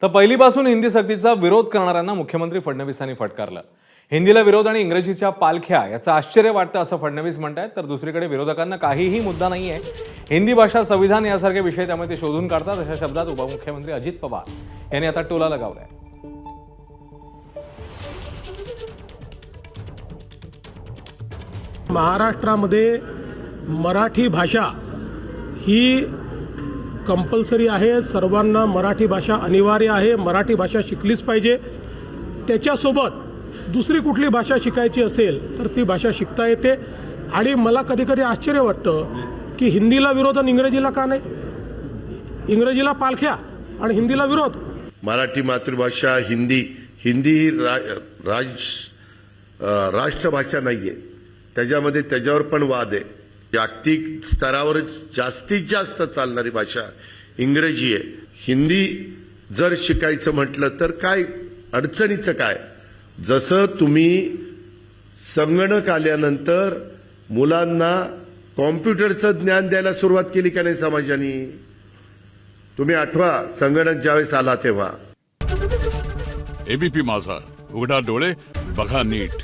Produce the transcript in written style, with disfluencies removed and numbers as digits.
तर पहिलीपासून हिंदी सक्तीचा विरोध करणाऱ्यांना मुख्यमंत्री फडणवीसांनी फटकारलं। हिंदीला विरोध आणि इंग्रजीच्या पालख्या याचं आश्चर्य वाटतं असं फडणवीस म्हणतात। तर दुसरीकडे विरोधकांना काहीही मुद्दा नाहीये, हिंदी भाषा संविधान यासारखे विषय त्यामुळे ते शोधून काढतात अशा शब्दात उपमुख्यमंत्री अजित पवार यांनी आता टोला लगावलाय। महाराष्ट्रामध्ये मराठी भाषा ही कंपल्सरी आहे, सर्वांना मराठी भाषा अनिवार्य आहे, मराठी भाषा शिकलीच पाहिजे। त्याच्यासोबत दुसरी कुठली भाषा शिकायची असेल तर ती भाषा शिकता येते। आणि मला कधी कधी आश्चर्य वाटतं की हिंदीला विरोध आणि इंग्रजीला का नाही, इंग्रजीला पालख्या आणि हिंदीला विरोध। मराठी मातृभाषा हिंदी ही राष्ट्रभाषा नाहीये, त्याच्यावर पण वाद आहे। जागतिक स्तरावर जास्तीत जास्त चालणारी भाषा इंग्रजी आहे। हिंदी जर शिकायचं म्हटलं तर काय अडचणीचं काय? जसं तुम्ही संगणक आल्यानंतर मुलांना कॉम्प्युटरचं ज्ञान द्यायला सुरुवात केली का नाही समाजाने? तुम्ही आठवा संगणक ज्यावेळेस आला तेव्हा। एबीपी माझा, उघडा डोळे बघा नीट।